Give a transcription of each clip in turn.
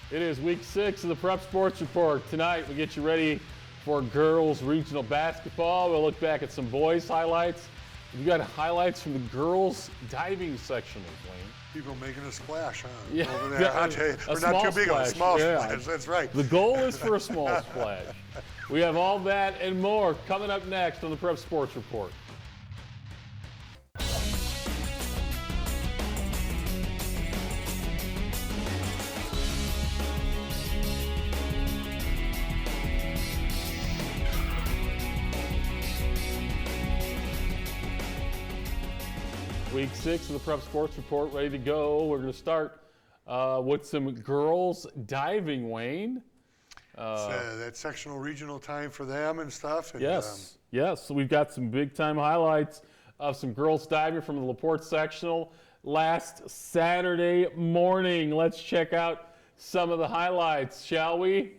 It is week 6 of the Prep Sports Report. Tonight we get you ready for girls regional basketball. We'll look back at some boys highlights. You got highlights from the girls diving sectionals, Wayne. People making a splash, huh? Yeah, Over there. I'll tell you, we're not too big of a small splash. That's right. The goal is for a small splash. We have all that and more coming up next on the Prep Sports Report. Week 6 of the Prep Sports Report ready to go. We're going to start with some girls diving, Wayne. That sectional regional time for them and stuff. And, yes. So we've got some big-time highlights of some girls diving from the LaPorte sectional last Saturday morning. Let's check out some of the highlights, shall we?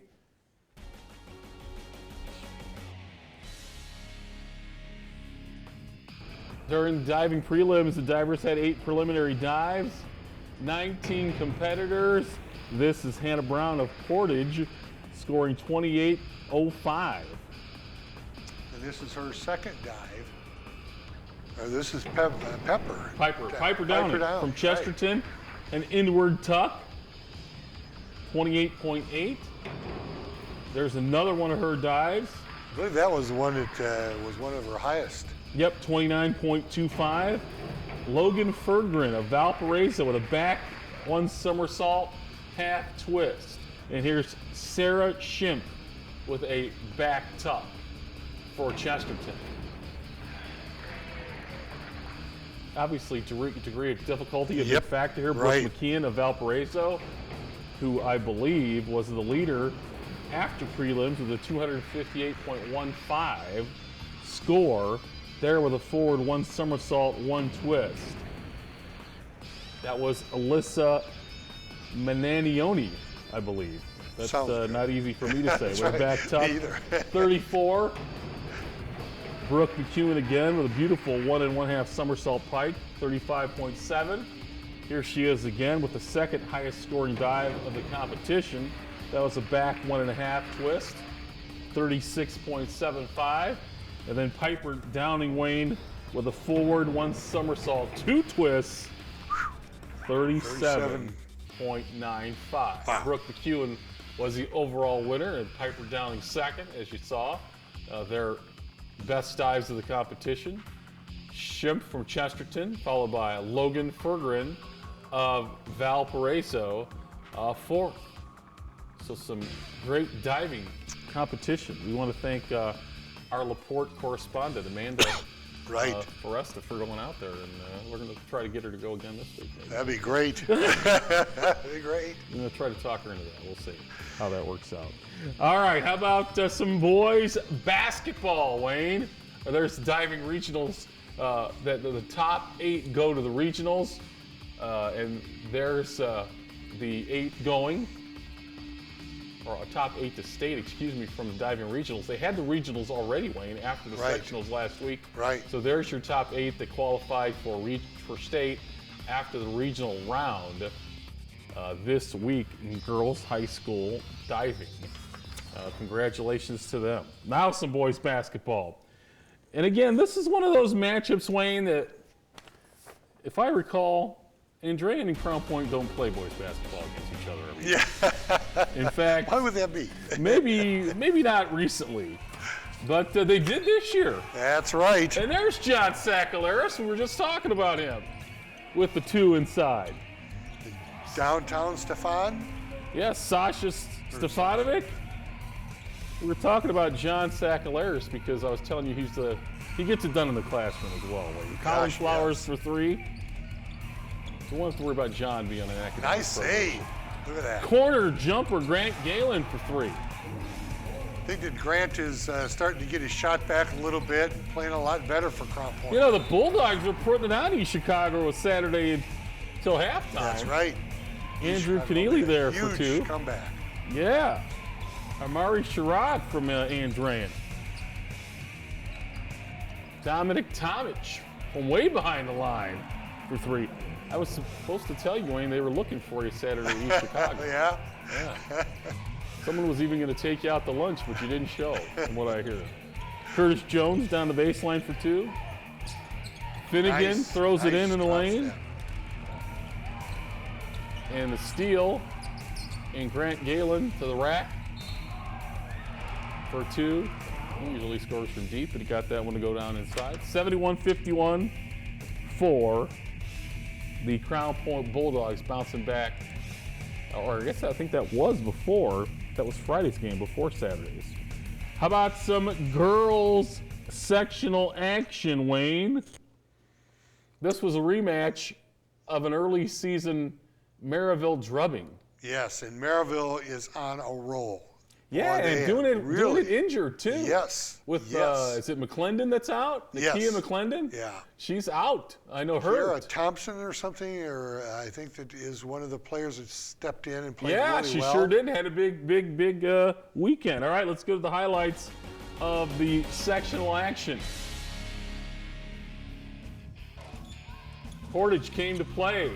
During the diving prelims, the divers had 8 preliminary dives, 19 competitors. This is Hannah Brown of Portage, scoring 28.05. And this is her second dive. This is Pepper. Piper Downing from Chesterton, an inward tuck, 28.8. There's another one of her dives. I believe that was the one that was one of her highest. Yep, 29.25. Logan Fergren of Valparaiso with a back one somersault half twist. And here's Sarah Schimpf with a back tuck for Chesterton. Obviously, degree of difficulty, a big factor here. Brooke McKeon of Valparaiso, who I believe was the leader after prelims with a 258.15 score. There with a forward one somersault, one twist. That was Alyssa Mananioni, I believe. That's not easy for me to say. With a back tuck, 34. Brooke McEwen again with a beautiful 1 1/2 somersault pike, 35.7. Here she is again with the second highest scoring dive of the competition. That was a back 1 1/2 twist, 36.75. And then Piper Downing, Wayne, with a forward one somersault, two twists, 37.95. Wow. Brooke McEwen was the overall winner, and Piper Downing second, as you saw. Their best dives of the competition. Schimpf from Chesterton, followed by Logan Fergren of Valparaiso, fourth. So some great diving competition. We want to thank our LaPorte correspondent, Amanda Foresta, for going out there, and we're going to try to get her to go again this week. Maybe. That'd be great. That'd be great. I'm going to try to talk her into that. We'll see how that works out. All right, how about some boys basketball, Wayne? There's diving regionals. The top 8 go to the regionals, and there's the 8 going. Or a top 8 to state, from the diving regionals. They had the regionals already, Wayne, after the sectionals last week. Right. So there's your top 8 that qualified for state after the regional round this week in girls high school diving. Congratulations to them. Now some boys basketball. And again, this is one of those matchups, Wayne, that if I recall, Andrean and Crown Point don't play boys basketball against each other every year. In fact, why would that be? maybe not recently, but they did this year. That's right. And there's John Sakalaris. We were just talking about him with the 2 inside. Downtown Stefan? Yes, Sasha Stefanovic. We were talking about John Sakalaris because I was telling you he gets it done in the classroom as well. Colin Flowers for 3. So we won't have to worry about John being an academic. Nice save. Look at that. Corner jumper, Grant Galen for 3. I think that Grant is starting to get his shot back a little bit and playing a lot better for Crown Point. You know, the Bulldogs were putting it on in Chicago Saturday until halftime. That's right. Andrew Keneally there for 2. Huge comeback. Yeah. Amari Sherrod from Andrean. Dominic Tomic from way behind the line for 3. I was supposed to tell you, Wayne, they were looking for you Saturday in Chicago. Yeah. Yeah. Someone was even going to take you out to lunch, but you didn't show, from what I hear. Curtis Jones down the baseline for 2. Finnegan throws it in the lane. And the steal. And Grant Galen to the rack for 2. He usually scores from deep, but he got that one to go down inside. 71-51 for the Crown Point Bulldogs, bouncing back. Or I think that was before. That was Friday's game, before Saturday's. How about some girls sectional action, Wayne? This was a rematch of an early season Maryville drubbing. Yes, and Maryville is on a roll. Yeah, Boy, and doing it injured too. Yes. With yes. Is it McClendon that's out? Nakia McClendon? Yeah. She's out. I know her. Kara Thompson or something, or I think that is one of the players that stepped in and played yeah, really she well. sure did. Had a big weekend. All right, let's go to the highlights of the sectional action. Portage came to play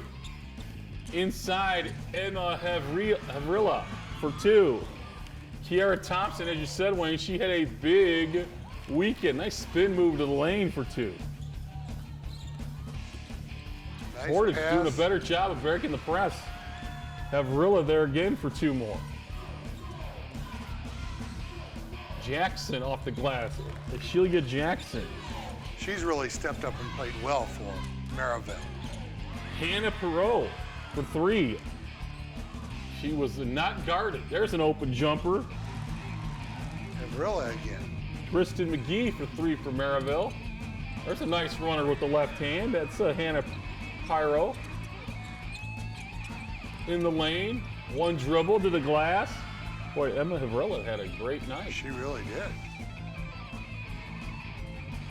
inside Emma Havrilla for 2. Kiara Thompson, as you said, Wayne, she had a big weekend. Nice spin move to the lane for 2. Nice Portage pass. doing a better job of breaking the press. Havrilla there again for 2 more. Jackson off the glass. Ashelia Jackson. She's really stepped up and played well for Maryville. Hannah Perot for 3. She was not guarded. There's an open jumper. Havrilla again. Kristen McGee for 3 for Maryville. There's a nice runner with the left hand. That's Hannah Pyro. In the lane, 1 dribble to the glass. Boy, Emma Havrilla had a great night. She really did.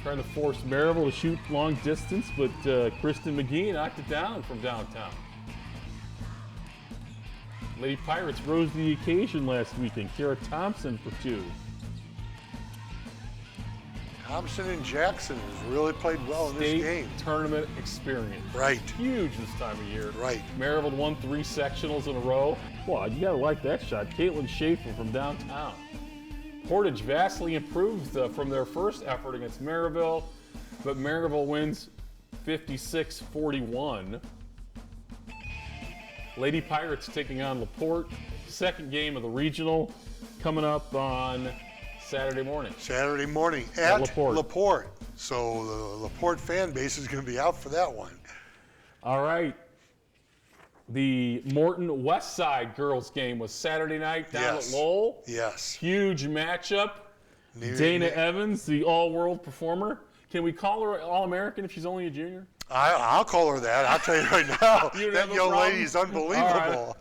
Trying to force Maryville to shoot long distance, but Kristen McGee knocked it down from downtown. Lady Pirates rose to the occasion last weekend. Kiara Thompson for 2. Thompson and Jackson has really played well in this game. Tournament experience. Right. Huge this time of year. Right. Maryville won 3 sectionals in a row. Wow, you gotta like that shot. Caitlin Schaefer from downtown. Portage vastly improved from their first effort against Maryville, but Maryville wins 56-41. Lady Pirates taking on LaPorte. Second game of the regional coming up on Saturday morning. Saturday morning at LaPorte. LaPorte. So the LaPorte fan base is going to be out for that one. All right. The Morton West Side girls game was Saturday night down at Lowell. Yes. Huge matchup. Dana Evans, the all-world performer. Can we call her All-American if she's only a junior? I'll call her that. I'll tell you right now. That young lady is unbelievable.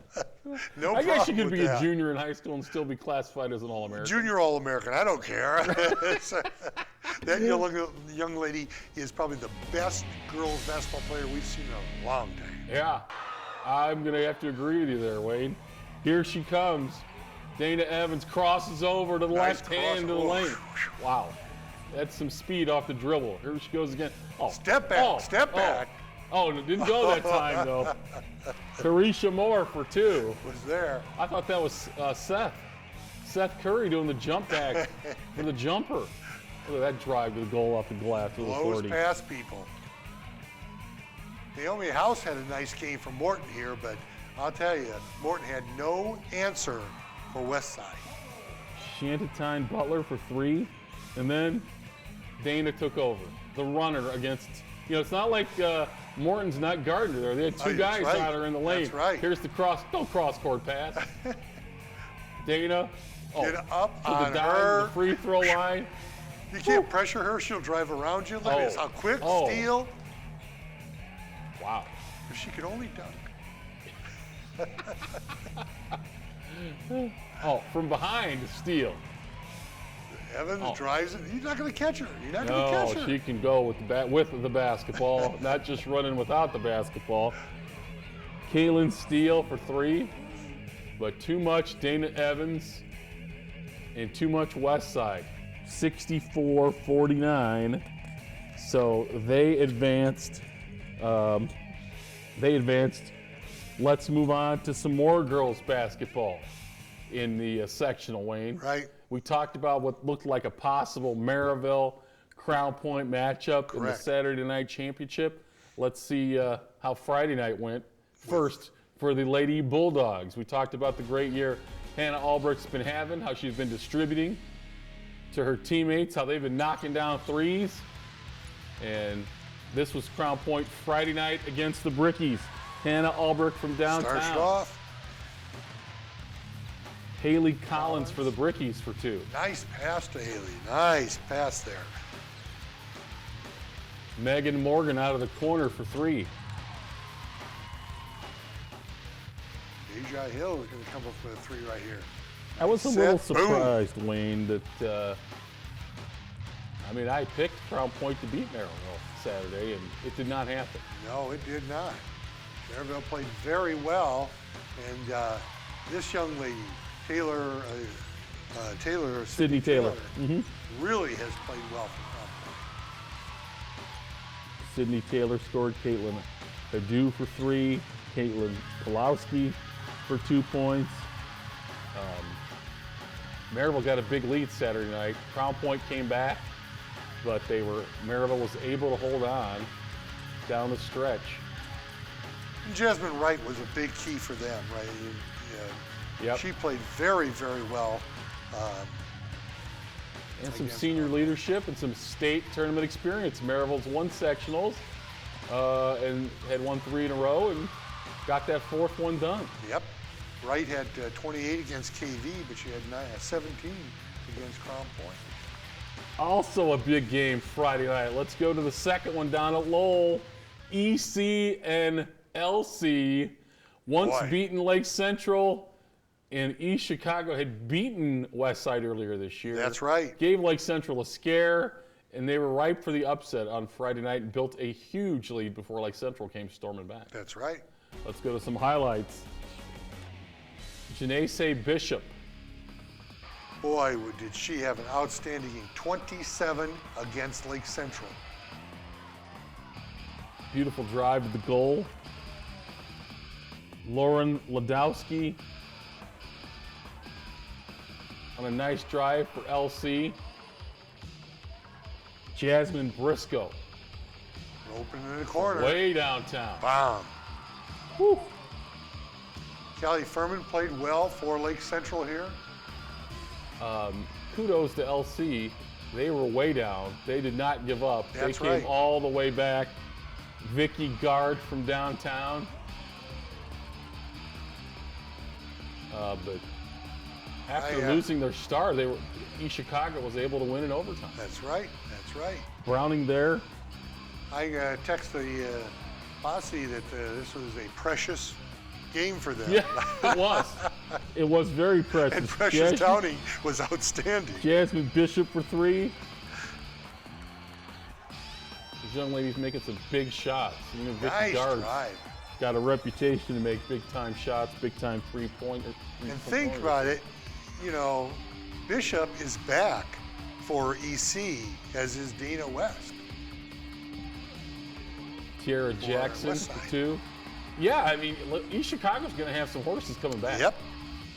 No problem. I guess you could with be that. a junior in high school and still be classified as an All-American. Junior All-American. I don't care. That young lady is probably the best girls basketball player we've seen in a long time. Yeah, I'm going to have to agree with you there, Wayne. Here she comes. Dana Evans crosses over to the left hand to the lane. Wow. That's some speed off the dribble. Here she goes again. Oh, Step back, step back. Oh, it didn't go that time, though. Carisha Moore for 2. Was there. I thought that was Seth Curry doing the jump back for the jumper. Look at that drive to the goal off the glass with Blows authority. past people. Naomi House had a nice game for Morton here, but I'll tell you, Morton had no answer for Westside. Shantitine Butler for 3. And then Dana took over. The runner against, it's not like Morton's not guarding her there. They had 2 guys out there in the lane. That's right. Here's the cross-court pass. Dana. Get up to on the dive, her. The free throw line. You can't pressure her. She'll drive around you. Look at this. How quick, steal. Wow. If she could only dunk. From behind, steal. Evans drives it. He's not going to catch her. You're not going to catch her. No, she can go with the basketball, not just running without the basketball. Kaylin Steele for 3, but too much Dana Evans and too much Westside. 64-49. So they advanced Let's move on to some more girls basketball in the sectional, Wayne. Right. We talked about what looked like a possible Maryville Crown Point matchup in the Correct. Saturday night championship. Let's see how Friday night went. First, for the Lady Bulldogs, we talked about the great year Hannah Albrecht's been having, how she's been distributing to her teammates, how they've been knocking down threes. And this was Crown Point Friday night against the Brickies. Hannah Albrecht from downtown. Starts off. Haley Collins for the Brickies for 2. Nice pass to Haley. Nice pass there. Megan Morgan out of the corner for 3. Deja Hill is going to come up with a 3 right here. I was a Set, little boom. surprised, Wayne, that I picked Crown Point to beat Maryville Saturday, and it did not happen. No, it did not. Maryville played very well, and this young lady, Sydney Taylor. really has played well for Crown Point. Sydney Taylor scored. Caitlin Adu for 3. Caitlin Pulowski for 2 points. Maryville got a big lead Saturday night. Crown Point came back, but Maryville was able to hold on down the stretch. And Jasmine Wright was a big key for them, right? Yep. She played very, very well. And some against senior leadership and some state tournament experience. Maryville's won sectionals and had won 3 in a row and got that 4th one done. Yep. Wright had 28 against KV, but she had 17 against Crown Point. Also a big game Friday night. Let's go to the second one down at Lowell. EC and LC, once Boy. beaten Lake Central, and East Chicago had beaten Westside earlier this year. That's right. Gave Lake Central a scare, and they were ripe for the upset on Friday night and built a huge lead before Lake Central came storming back. That's right. Let's go to some highlights. Janae Bishop. Boy, did she have an outstanding 27 against Lake Central. Beautiful drive to the goal. Lauren Ladowski on a nice drive for LC. Jasmine Briscoe. Open in the corner. Way downtown. Bomb. Whew. Callie Furman played well for Lake Central here. Kudos to LC. They were way down. They did not give up. That's they came right. all the way back. Vicky Gard from downtown. But after losing their star, East Chicago was able to win in overtime. That's right. That's right. Browning there. I text the posse that this was a precious game for them. Yeah, it was. It was very precious. And Precious Downey was outstanding. Jasmine Bishop for 3. These young ladies making some big shots. Even Vicky Nice Gard drive. got a reputation to make big-time shots, big-time three-pointers. And think about it, Bishop is back for EC, as is Dana West. Tiara Jackson Westside. for 2. Yeah, East Chicago's going to have some horses coming back. Yep,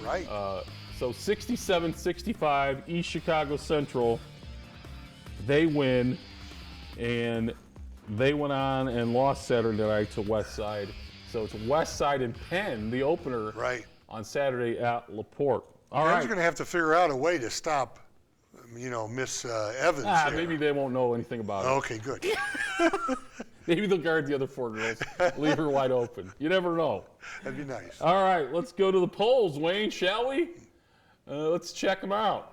right. So 67-65, East Chicago Central, they win, and they went on and lost Saturday night to Westside. So it's Westside and Penn, the opener, Right. on Saturday at LaPorte. All Penn's right. going to have to figure out a way to stop, Miss Evans here. Maybe they won't know anything about it. Okay, good. Maybe they'll guard the other 4 girls, leave her wide open. You never know. That'd be nice. All right, let's go to the polls, Wayne, shall we? Let's check them out.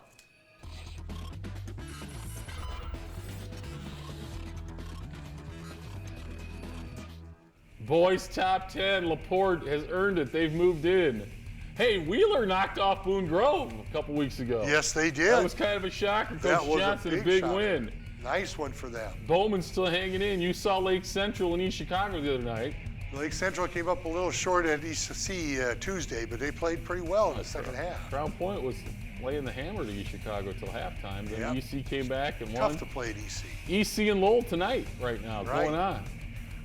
Boys top 10, LaPorte has earned it. They've moved in. Hey, Wheeler knocked off Boone Grove a couple weeks ago. Yes, they did. That was kind of a shock. And That Coach was Johnson, a big shot. win. Nice one for them. Bowman's still hanging in. You saw Lake Central and East Chicago the other night. Lake Central came up a little short at EC Tuesday, but they played pretty well in the second half. Crown Point was laying the hammer to East Chicago till halftime. Then Yep. EC came back and Tough won. to play at EC. EC and Lowell tonight, right now, Right. going on.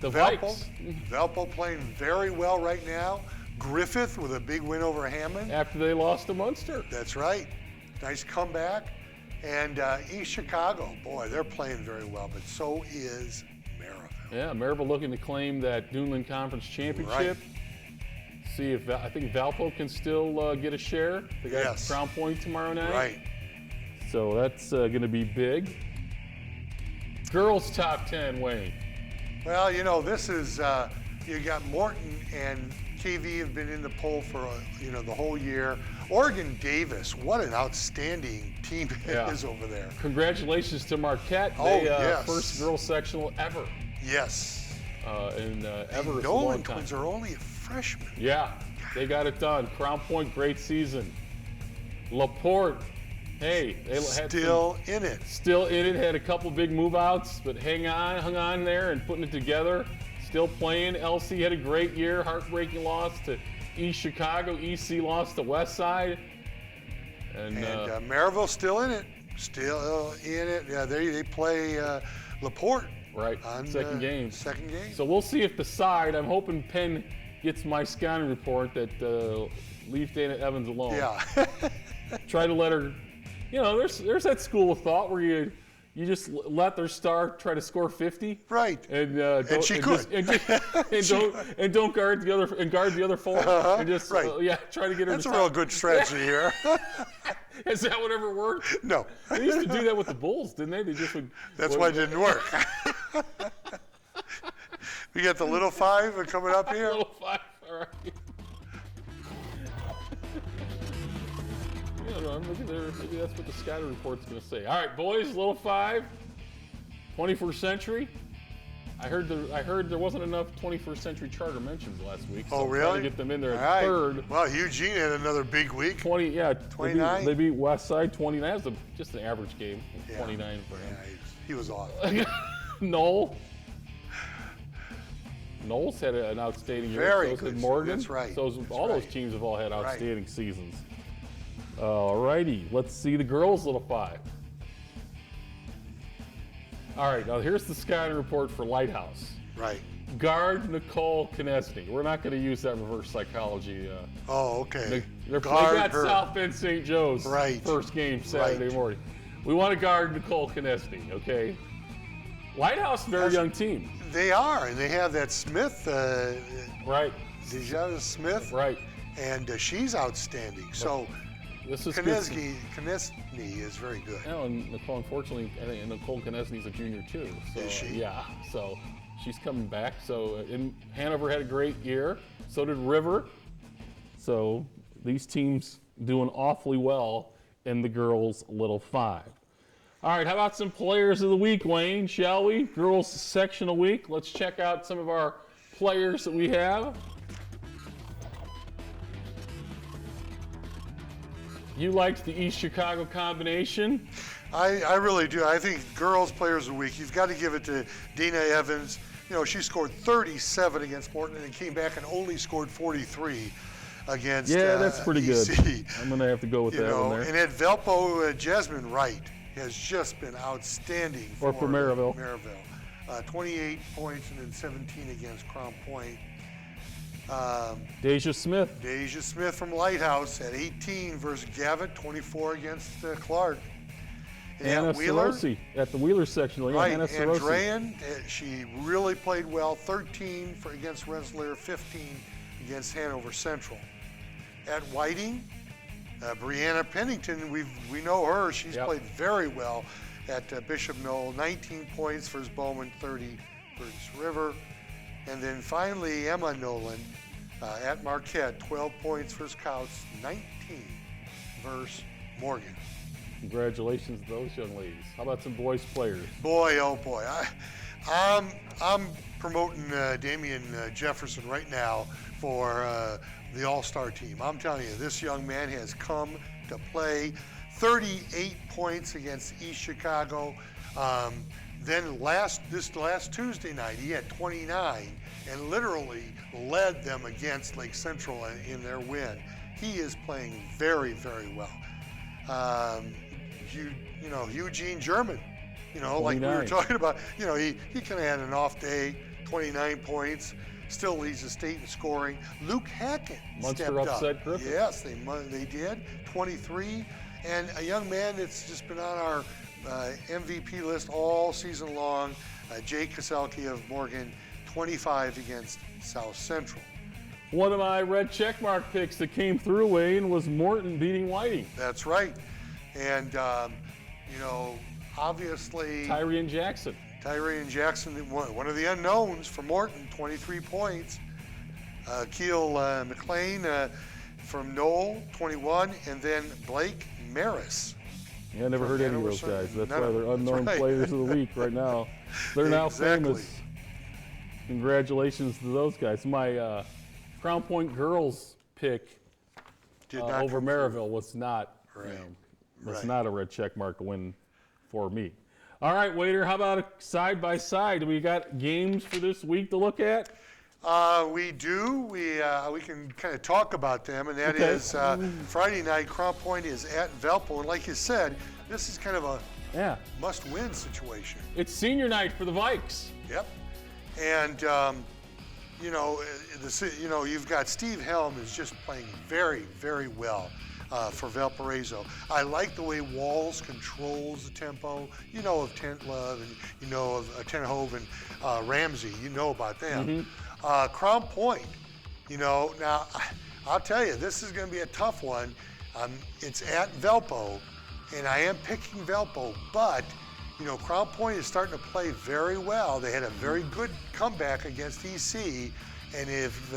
The Valpo, Vikes. Valpo playing very well right now. Griffith with a big win over Hammond. After they lost to Munster. That's right. Nice comeback. And East Chicago, boy, they're playing very well, but so is Maryville. Yeah, Maryville looking to claim that Duneland Conference Championship. Right. See if I think Valpo can still get a share. They got Yes. Crown Point tomorrow night. Right. So that's going to be big. Girls top 10, Wayne. Well, this is, you got Morton and KV have been in the poll for, the whole year. Oregon Davis, what an outstanding team it is over there. Congratulations to Marquette. Oh, They, yes. First girls sectional ever. Yes. And ever The is a long Nolan time. twins are only a freshman. Yeah, they got it done. Crown Point, great season. LaPorte, hey, they had Still in it. still in it. Had a couple big move outs, but hung on there and putting it together. Still playing. LC had a great year. Heartbreaking loss to East Chicago. EC lost to West Side. And Maryville still in it. Still in it. Yeah, they play LaPorte. right, On second game. Second game. So we'll see if the side. I'm hoping Penn gets my scouting report that leave Dana Evans alone. Yeah. Try to let her. There's that school of thought where you just let their star try to score 50. Right. And don't, she and could. don't guard the other four. And just right. try to get her. That's to a top. real good strategy here. Has that one ever worked? No. They used to do that with the Bulls, didn't they? They just would. That's why it didn't work. We got the little five coming up here. Little five. All right. Maybe that's what the scouting report's going to say. All right, boys, little five, 21st century. I heard there wasn't enough 21st century charter mentions last week. So Oh, I'm really? trying to get them in there All at right. third. Well, Eugene had another big week. 20, yeah. 29? They beat West Side 29. That was just an average game. Yeah. 29 for him. Yeah, he was off. Knowles had an outstanding year. Very so good. Did Morgan. That's right. So That's all those right. teams have all had outstanding seasons. All righty, let's see the girls' little five. All right, now here's the scouting report for Lighthouse. Right. Guard Nicole Knesny. We're not going to use that reverse psychology. Oh, okay. They Guard got her. South Bend St. Joe's Right. first game Saturday Right. morning. We want to guard Nicole Knesny, okay? Lighthouse, very young team. They are, and they have that Smith, Right, Deja Smith, right. and she's outstanding. So This is good. Knesny is very good. And Nicole, unfortunately, I think Nicole Knesny's a junior too. So, Is she? Yeah. So she's coming back. So Hanover had a great year. So did River. So these teams doing awfully well in the girls' little five. All right, how about some players of the week, Wayne? Shall we? Girls sectional week. Let's check out some of our players that we have. You liked the East Chicago combination. I really do. I think girls players of the week, you've got to give it to Dana Evans. She scored 37 against Morton and came back and only scored 43 against Yeah, that's pretty good. EC. I'm going to have to go with that one there. And at Valpo, Jasmine Wright has just been outstanding Or for Maryville. 28 points and then 17 against Crown Point. Deja Smith. Deja Smith from Lighthouse at 18 versus Gavitt, 24 against Clark. And Anna Wheeler, Sarosi at the Wheeler sectional. Yeah, right, Anna Sarosi. Andrean, she really played well, 13 against Rensselaer, 15 against Hanover Central. At Whiting, Brianna Pennington, we know her, she's Yep. played very well at Bishop Knoll, 19 points versus Bowman, 30 versus River. And then finally, Emma Nolan at Marquette, 12 points versus Couts, 19 versus Morgan. Congratulations to those young ladies. How about some boys players? Boy, oh boy. I'm promoting Damian Jefferson right now for the All-Star team. I'm telling you, this young man has come to play. 38 points against East Chicago. Then this last Tuesday night, he had 29 and literally led them against Lake Central in their win. He is playing very, very well. Eugene German, like we were 29. talking about, he kind of had an off day, 29 points. still leads the state in scoring. Luke Hackett Munster stepped up. upset Griffith. Yes, they did. 23. And a young man that's just been on our MVP list all season long, Jake Kaselke of Morgan, 25 against South Central. One of my red checkmark picks that came through, Wayne, was Morton beating Whiting. That's right. And, obviously, Tyrion Jackson. One of the unknowns for Morton, 23 points. Keel McLean from Knoll, 21. And then Blake Maris. Yeah, I never heard any of those guys. That's why they're unknown right. players of the week right now. They're now Exactly. famous. Congratulations to those guys. My Crown Point girls pick Did not over come through. Maryville was not, Right. was Right. not a red check mark win for me. All right, Waiter, how about a side by side? We got games for this week to look at? We do. We can kind of talk about them, and that Okay. is Friday night. Crown Point is at Valpo, and like you said, this is kind of a Yeah. must-win situation. It's senior night for the Vikes. Yep. And you've got Steve Helm is just playing very, very well for Valparaiso. I like the way Walls controls the tempo. You know of Tentlove and you know of Tenhove and Ramsey. You know about them. Crown Point, now I'll tell you, this is going to be a tough one. It's at Valpo, and I am picking Valpo, but Crown Point is starting to play very well. They had a very good comeback against EC, and if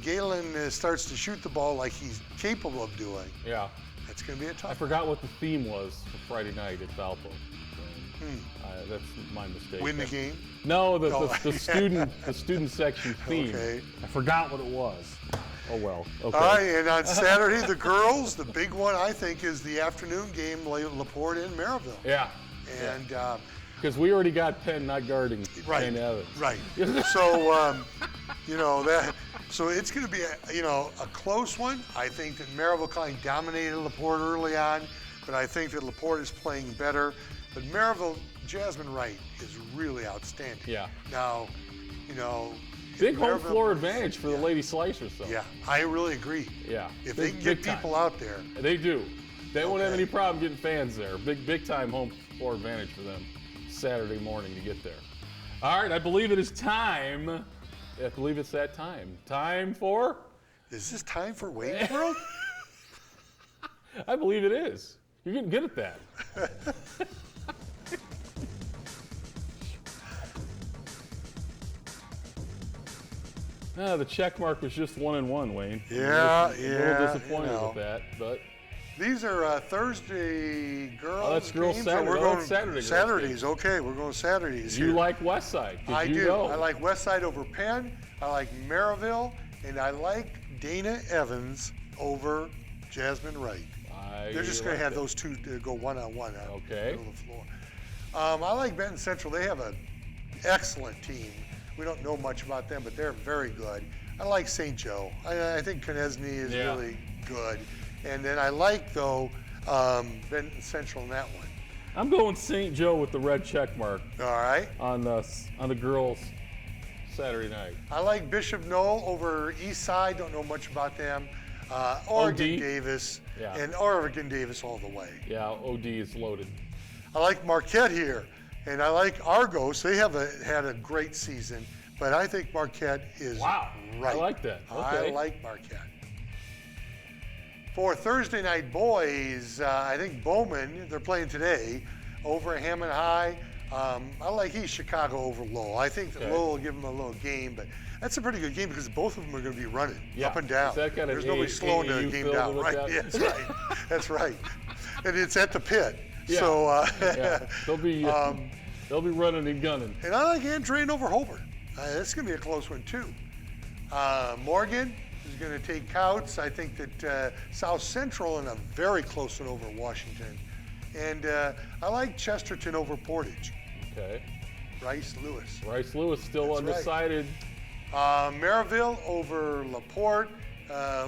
Galen starts to shoot the ball like he's capable of doing, Yeah. that's going to be a I tough. forgot what the theme was for Friday night at Valpo. That's my mistake. Win the game. No, the Oh. student section theme. Okay. I forgot what it was. Oh well. Okay. All right, and on Saturday, the girls, the big one I think is the afternoon game, LaPorte in Maryville. Yeah. And Because we already got Penn not guarding right, Penn Evans. right. So so it's going to be a close one. I think that Maryville kind of dominated LaPorte early on, but I think that LaPorte is playing better. But Maryville, Jasmine Wright is really outstanding. Yeah. Now, Big home Maryville floor plays- advantage for the Lady Slicers, though. Yeah, I really agree. Yeah. If they Big- can get big time. people out there, They do. They won't have Okay. any problem getting fans there. Big time home floor advantage for them Saturday morning to get there. All right, I believe it is time. I believe it's that time. Time for? is this time for Wayne's World? I believe it is. You're getting good at that. The check mark was just 1-1, Wayne. Yeah, A little yeah, disappointed with that, but These are Thursday girls. Oh, that's girls games, Saturday. We're Oh, going that's Saturday girls Saturdays. Okay, we're going Saturdays here. you like Westside. 'Cause I you do. know. I like Westside over Penn. I like Maryville, and I like Dana Evans over Jasmine Wright. They're just going to have those two go one-on-one out Okay. the middle of the floor. I like Benton Central. They have an excellent team. We don't know much about them, but they're very good. I like St. Joe. I think Konechny is Yeah. really good. And then I like, though, Benton Central in that one. I'm going St. Joe with the red check mark All right. on the girls Saturday night. I like Bishop Knoll over East Side. Don't know much about them. Oregon OD? Davis. Yeah. And Oregon Davis all the way. Yeah, OD is loaded. I like Marquette here, and I like Argos. They have had a great season, but I think Marquette is Wow, right. I like that. I Okay. like Marquette. For Thursday night boys, I think Bowman, they're playing today, over at Hammond High. I like East Chicago over Lowell. I think that Okay. Lowell will give them a little game, but that's a pretty good game because both of them are going to be running Yeah. up and down. Is that got an There's nobody slowing the AAU game feel to down. look Right, at? yeah, that's right. That's right. And it's at the pit. Yeah. So, Yeah, they'll be running and gunning. and I like Andrean over Hobart. That's going to be a close one, too. Morgan is going to take Couts. I think that South Central in a very close one over Washington. And I like Chesterton over Portage. Okay. Rice Lewis. Rice Lewis still That's right. undecided. Maryville over LaPorte.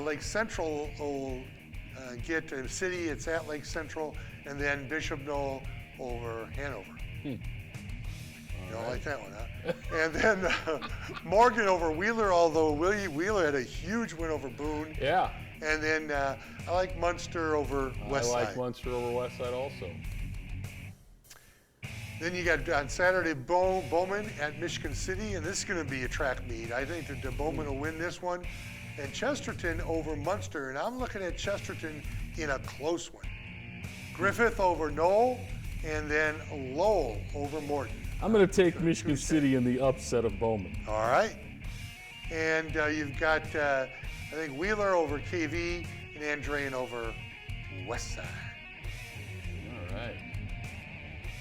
Lake Central will get to City. It's at Lake Central. And then Bishop Knoll over Hanover. don't like that one, huh? And then Morgan over Wheeler, although Wheeler had a huge win over Boone. Yeah. And then I like Munster over Westside. I like Munster over Westside also. Then you got on Saturday Bowman at Michigan City, and this is going to be a track meet. I think that Bowman will win this one. And Chesterton over Munster, and I'm looking at Chesterton in a close one. Griffith over Knoll, and then Lowell over Morton. I'm going to take Michigan City in the upset of Bowman. All right. And you've got, I think, Wheeler over KV and Andrean over Westside. All right.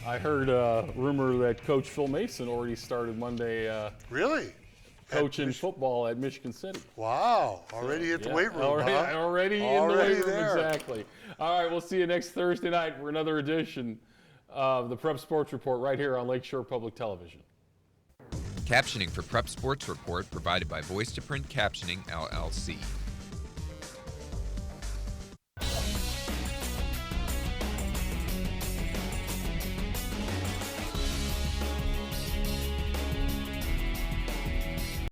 I heard a rumor that Coach Phil Mason already started Monday Really? coaching football at Michigan City. Wow. Already at the weight room, huh? Already in the weight room, there. exactly. All right, we'll see you next Thursday night for another edition of the Prep Sports Report right here on Lakeshore Public Television. Captioning for Prep Sports Report provided by Voice to Print Captioning, LLC.